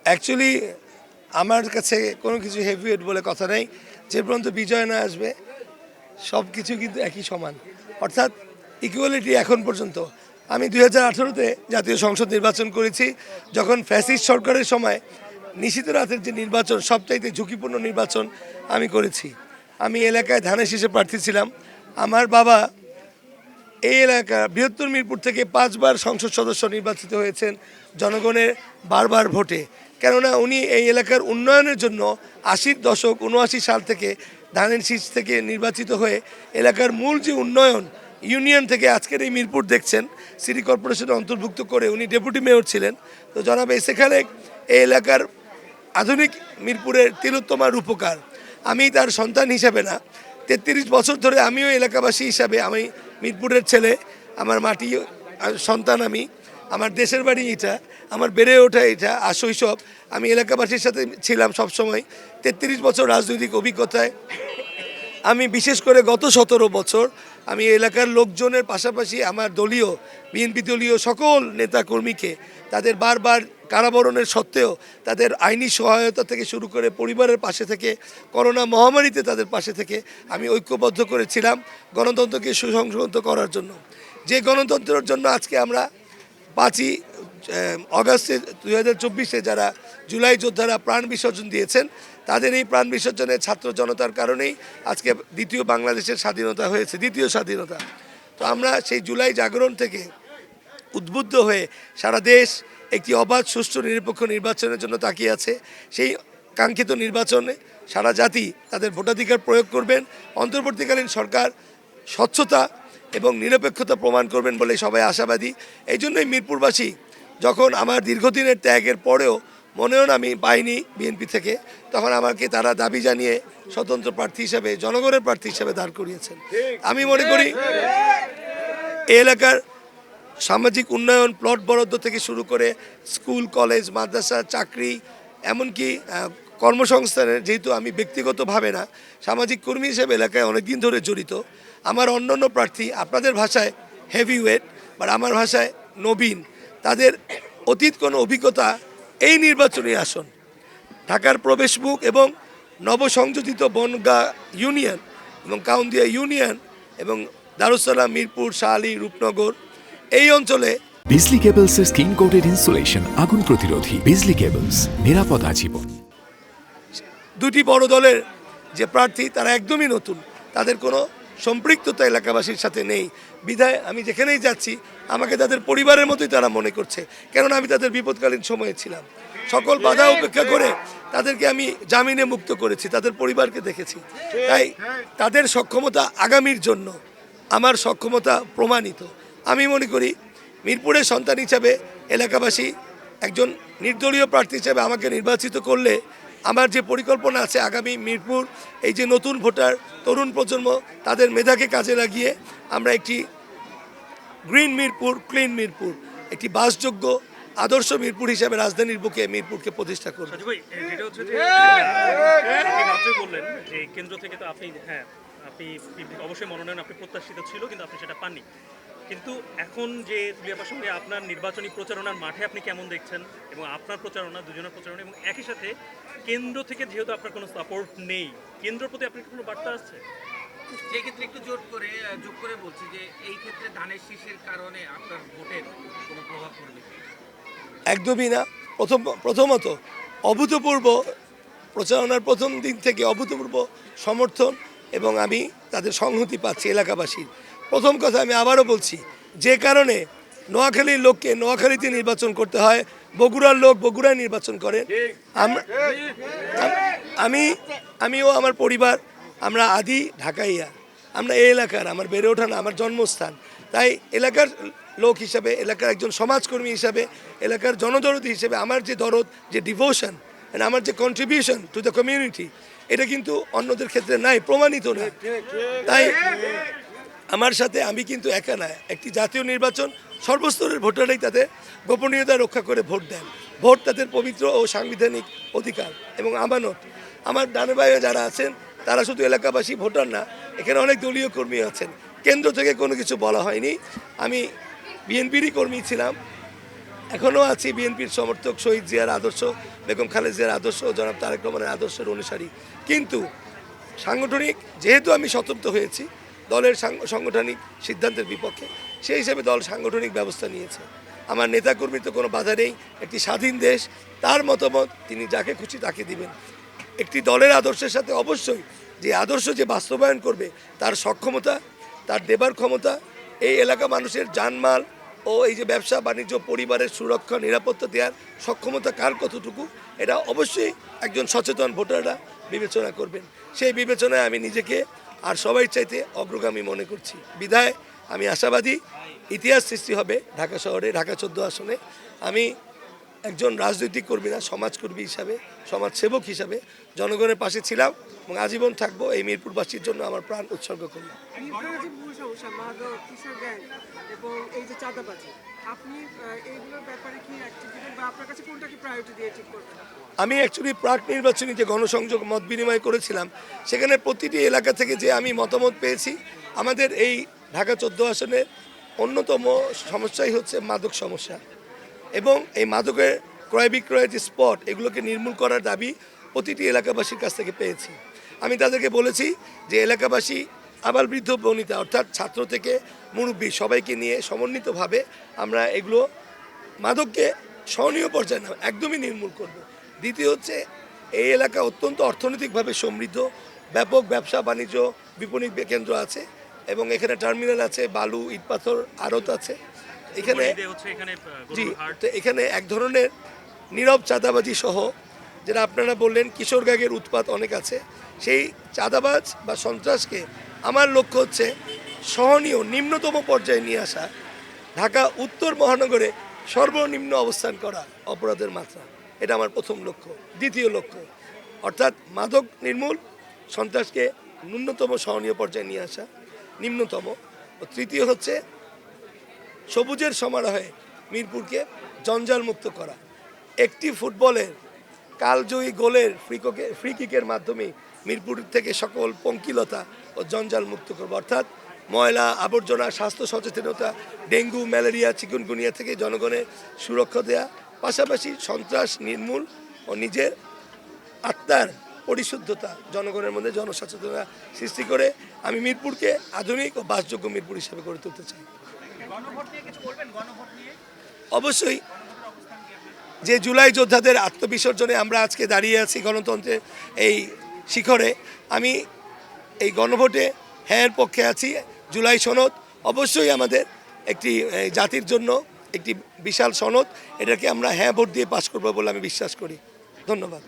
Actually আমার কাছে কোনো কিছু হেভিওয়েট বলে কথা নেই। যে পর্যন্ত বিজয় না আসবে সব কিছু কিন্তু একই সমান, অর্থাৎ ইকুয়ালিটি এখন পর্যন্ত। আমি 2018-তে জাতীয় সংসদ নির্বাচন করেছি, যখন ফ্যাসিস্ট সরকারের সময় নিশীথ রাতের যে নির্বাচন, সবচাইতে ঝুঁকিপূর্ণ নির্বাচন আমি করেছি। আমি এলাকায় ধানের শীষে প্রার্থী ছিলাম। আমার বাবা এই এলাকা বৃহত্তর মিরপুর থেকে 5বার সংসদ সদস্য নির্বাচিত হয়েছেন জনগণের বারবার ভোটে। কেননা উনি এই এলাকার উন্নয়নের জন্য 80-র দশক 79 সাল থেকে ধানের শীষ থেকে নির্বাচিত হয়ে এলাকার মূল যে উন্নয়ন, ইউনিয়ন থেকে আজকের এই মিরপুর দেখছেন সিটি কর্পোরেশনে অন্তর্ভুক্ত করে উনি ডেপুটি মেয়র ছিলেন। তো জনাব এসে খালেক এই এলাকার আধুনিক মিরপুরের তিলোত্তমা রূপকার। আমি তার সন্তান হিসাবে না, 33 বছর ধরে আমিও এলাকাবাসী হিসাবে, আমি মিরপুরের ছেলে, আমার মাটি সন্তান, আমি আমার দেশের বাড়ি এটা, আমার বেড়ে ওঠা এটা, আর শৈশব আমি এলাকাবাসীর সাথে ছিলাম সবসময়। 33 বছর রাজনৈতিক অভিজ্ঞতায় আমি বিশেষ করে গত 17 বছর আমি এলাকার লোকজনের পাশাপাশি আমার দলীয় বিএনপি দলীয় সকল নেতাকর্মীকে তাদের বারবার কারাবরণের সত্ত্বেও তাদের আইনি সহায়তা থেকে শুরু করে পরিবারের পাশে থেকে করোনা মহামারীতে তাদের পাশে থেকে আমি ঐক্যবদ্ধ করেছিলাম গণতন্ত্রকে সুসংহত করার জন্য। যে গণতন্ত্রের জন্য আজকে আমরা 5ই অগাস্টে 2024-এ যারা জুলাই যোদ্ধারা প্রাণ বিসর্জন দিয়েছেন, তাদের এই প্রাণ বিসর্জনের ছাত্র জনতার কারণেই আজকে দ্বিতীয় বাংলাদেশের স্বাধীনতা হয়েছে, দ্বিতীয় স্বাধীনতা। তো আমরা সেই জুলাই জাগরণ থেকে উদ্বুদ্ধ হয়ে সারা দেশ একটি অবাধ সুষ্ঠু নিরপেক্ষ নির্বাচনের জন্য তাকিয়ে আছে। সেই কাঙ্ক্ষিত নির্বাচনে সারা জাতি তাদের ভোটাধিকার প্রয়োগ করবেন। অন্তর্বর্তীকালীন সরকার স্বচ্ছতা এবং নিরপেক্ষতা প্রমাণ করবেন বলে সবাই আশাবাদী। এই জন্যই মিরপুরবাসী, যখন আমার দীর্ঘদিনের ত্যাগের পরেও মনেও আমি পাইনি বিএনপি থেকে, তখন আমাকে তারা দাবি জানিয়ে স্বতন্ত্র প্রার্থী হিসাবে, জনগণের প্রার্থী হিসাবে দাঁড় করিয়েছেন। আমি মনে করি এই এলাকার সামাজিক উন্নয়ন, প্লট বরাদ্দ থেকে শুরু করে স্কুল, কলেজ, মাদ্রাসা, চাকরি, এমনকি কর্মসংস্থানের, যেহেতু আমি ব্যক্তিগতভাবে না, সামাজিক কর্মী হিসেবে এলাকায় অনেকদিন ধরে জড়িত। আমার অন্যান্য প্রার্থী আপনাদের ভাষায় হেভিওয়েট, বাট আমার ভাষায় নবীন, তাদের অতীত কোনো অভিজ্ঞতা এই নির্বাচনী আসন ঢাকার প্রবেশমুখ এবং নবসংযোজিত বনগাঁ ইউনিয়ন এবং কাউন্দিয়া ইউনিয়ন এবং দারুসালাম, মিরপুর, শাহালী, রূপনগর এই অঞ্চলে বিজলি কেবলসের স্কিন কোটেড ইনসুলেশন আগুন প্রতিরোধী। বিজলি কেবলস, নিরাপদ আজীবন। দুটি বড় দলের যে প্রার্থী তারা একদমই নতুন, তাদের কোনো সম্পৃক্ততা এলাকাবাসীর সাথে নেই। বিধায় আমি যেখানেই যাচ্ছি আমাকে তাদের পরিবারের মতোই তারা মনে করছে, কেননা আমি তাদের বিপদকালীন সময়ে ছিলাম। সকল বাধা উপেক্ষা করে তাদেরকে আমি জামিনে মুক্ত করেছি, তাদের পরিবারকে দেখেছি। তাই তাদের সক্ষমতা আগামীর জন্য আমার সক্ষমতা প্রমাণিত। আমি মনে করি মিরপুরের সন্তান হিসাবে এলাকাবাসী একজন নির্দলীয় প্রার্থী হিসাবে আমাকে নির্বাচিত করলে আমার যে পরিকল্পনা আছে, আগামী মিরপুর এই যে নতুন ভোটার তরুণ প্রজন্ম, তাদের মেধাকে কাজে লাগিয়ে আমরা একটি গ্রিন মিরপুর, ক্লিন মিরপুর, একটি বাসযোগ্য আদর্শ মিরপুর হিসাবে রাজধানীর বুকে মিরপুরকে প্রতিষ্ঠা করব। বললেন যে কেন্দ্র থেকে তো আপনি অবশ্যই মনোনয়ন আপনি প্রত্যাশিত ছিল, কিন্তু আপনি সেটা পাননি। কিন্তু এখন যে তুলিয়াপার সঙ্গে আপনার নির্বাচনী প্রচারণার মাঠে আপনি কেমন দেখছেন, এবং আপনার প্রচারণা, দুজনের প্রচারণা, এবং একই সাথে কেন্দ্র থেকে যেহেতু আপনার কোনো সাপোর্ট নেই, কেন্দ্রের প্রতি আপনার কোনো বার্তা আসছে? সেই ক্ষেত্রে একটু যোগ করে বলছি যে এই ক্ষেত্রে ধানের শীষের কারণে আপনার ভোটের কোনো প্রভাব পড়বে? একদমই না। প্রথমত অভূতপূর্ব প্রচারণার প্রথম দিন থেকে অভূতপূর্ব সমর্থন এবং আমি তাদের সংহতি পাচ্ছি এলাকাবাসীর। প্রথম কথা আমি আবারও বলছি, যে কারণে নোয়াখালীর লোককে নোয়াখালীতে নির্বাচন করতে হয়, বগুড়ার লোক বগুড়ায় নির্বাচন করে। আমিও আমার পরিবার, আমরা আদি ঢাকাইয়া, আমরা এই এলাকার, আমার বেড়ে ওঠা না, আমার জন্মস্থান। তাই এলাকার লোক হিসাবে, এলাকার একজন সমাজকর্মী হিসাবে, এলাকার জনদরদি হিসেবে আমার যে দরদ, যে ডিভোশন, আমার যে কন্ট্রিবিউশন টু দ্য কমিউনিটি, এটা কিন্তু অন্যদের ক্ষেত্রে নাই, প্রমাণিত না। তাই আমার সাথে আমি কিন্তু একা না, একটি জাতীয় নির্বাচন সর্বস্তরের ভোটাররাই তাদের গোপনীয়তা রক্ষা করে ভোট দেন। ভোট তাদের পবিত্র ও সাংবিধানিক অধিকার এবং আমানত। আমার ডানে বায়ে যারা আছেন তারা শুধু এলাকাবাসী ভোটার না, এখানে অনেক দলীয় কর্মী আছেন। কেন্দ্র থেকে কোনো কিছু বলা হয়নি। আমি বিএনপিরই কর্মী ছিলাম, এখনও আছি বিএনপির সমর্থক, শহীদ জিয়ার আদর্শ, বেগম খালেদা জিয়ার আদর্শ, জনাব তারেক রহমানের আদর্শের অনুসারী। কিন্তু সাংগঠনিক যেহেতু আমি স্বতন্ত্র হয়েছি দলের সাংগঠনিক সিদ্ধান্তের বিপক্ষে, সেই হিসেবে দল সাংগঠনিক ব্যবস্থা নিয়েছে। আমার নেতাকর্মীর তো কোনো বাধা নেই, একটি স্বাধীন দেশ, তার মতামত তিনি যাকে খুশি তাকে দিবেন। একটি দলের আদর্শের সাথে অবশ্যই যে আদর্শ যে বাস্তবায়ন করবে তার সক্ষমতা, তার দেবার ক্ষমতা, এই এলাকা মানুষের জানমাল ও এই যে ব্যবসা বাণিজ্য পরিবারের সুরক্ষা নিরাপত্তা দেওয়ার সক্ষমতা কার কতটুকু, এটা অবশ্যই একজন সচেতন ভোটাররা বিবেচনা করবেন। সেই বিবেচনায় আমি নিজেকে আর সবাই চাইতে অগ্রগামী মনে করছি। বিধায় আমি আশাবাদী ইতিহাস সৃষ্টি হবে ঢাকা শহরে, ঢাকা 14 আসনে। আমি একজন রাজনৈতিক কর্মী না, সমাজকর্মী হিসাবে, সমাজসেবক হিসাবে জনগণের পাশে ছিলাম এবং আজীবন থাকবো। এই মিরপুরবাসীর জন্য আমার প্রাণ উৎসর্গ করলাম। মিরপুরে যে মূল সমস্যা মাদক, কিশোর গ্যাং এবং এই যে চাঁদাবাজি, আপনি এইগুলোর ব্যাপারে কি অ্যাক্টিভ দিবেন বা আপনার কাছে কোনটাকে প্রায়োরিটি দিয়ে ঠিক করবেন? আমি অ্যাকচুয়ালি প্রাক নির্বাচনী যে গণসংযোগ মত বিনিময় করেছিলাম, সেখানে প্রতিটি এলাকা থেকে যে আমি মতামত পেয়েছি, আমাদের এই ঢাকা 14 আসনের অন্যতম সমস্যাই হচ্ছে মাদক সমস্যা এবং এই মাদকের ক্রয় বিক্রয়ের যে স্পট, এগুলোকে নির্মূল করার দাবি প্রতিটি এলাকাবাসীর কাছ থেকে পেয়েছি। আমি তাদেরকে বলেছি যে এলাকাবাসী আবাল বৃদ্ধ বনিতা অর্থাৎ ছাত্র থেকে মুরব্বী সবাইকে নিয়ে সমন্বিতভাবে আমরা এগুলো মাদককে সহনীয় পর্যায়ে না একদমই নির্মূল করব। দ্বিতীয় হচ্ছে এই এলাকা অত্যন্ত অর্থনৈতিকভাবে সমৃদ্ধ, ব্যাপক ব্যবসা বাণিজ্য বিপণী কেন্দ্র আছে এবং এখানে টার্মিনাল আছে, বালু ইট পাথর আড়ত আছে এখানে। হচ্ছে এখানে জি, গরুর হাট। তো এখানে এক ধরনের নীরব চাঁদাবাজি সহ, যেটা আপনারা বললেন কিশোর গ্যাংয়ের উৎপাত অনেক আছে, সেই চাঁদাবাজ বা সন্ত্রাসকে আমার লক্ষ্য হচ্ছে সহনীয় নিম্নতম পর্যায়ে নিয়ে আসা, ঢাকা উত্তর মহানগরে সর্বনিম্ন অবস্থান করা অপরাধের মাত্রা, এটা আমার প্রথম লক্ষ্য। দ্বিতীয় লক্ষ্য অর্থাৎ মাদক নির্মূল, সন্ত্রাসকে ন্যূনতম সহনীয় পর্যায়ে নিয়ে আসা নিম্নতম, ও তৃতীয় হচ্ছে সবুজের সমারোহে মিরপুরকে জঞ্জাল মুক্ত করা। একটি ফুটবলের কালজয়ী গোলের ফ্রি কিকের মাধ্যমে মিরপুর থেকে সকল পঙ্কিলতা ও জঞ্জাল মুক্ত করবো। অর্থাৎ ময়লা আবর্জনা, স্বাস্থ্য সচেতনতা, ডেঙ্গু ম্যালেরিয়া চিকুনগুনিয়া থেকে জনগণের সুরক্ষা দেয়া, পাশাপাশি সন্ত্রাস নির্মূল ও নিজের আত্মার পরিশুদ্ধতা জনগণের মধ্যে জনসচেতনতা সৃষ্টি করে আমি মিরপুরকে আধুনিক ও বাসযোগ্য মিরপুর হিসেবে গড়ে তুলতে চাই। অবশ্যই যে জুলাই যোদ্ধাদের আত্মবিসর্জনে আমরা আজকে দাঁড়িয়ে আছি গণতন্ত্রের এই শিখরে, আমি এই গণভোটে হ্যাঁর পক্ষে আছি। জুলাই সনদ অবশ্যই আমাদের একটি জাতির জন্য একটি বিশাল সনদ, এটাকে আমরা হ্যাঁ ভোট দিয়ে পাশ করবো বলে আমি বিশ্বাস করি। ধন্যবাদ।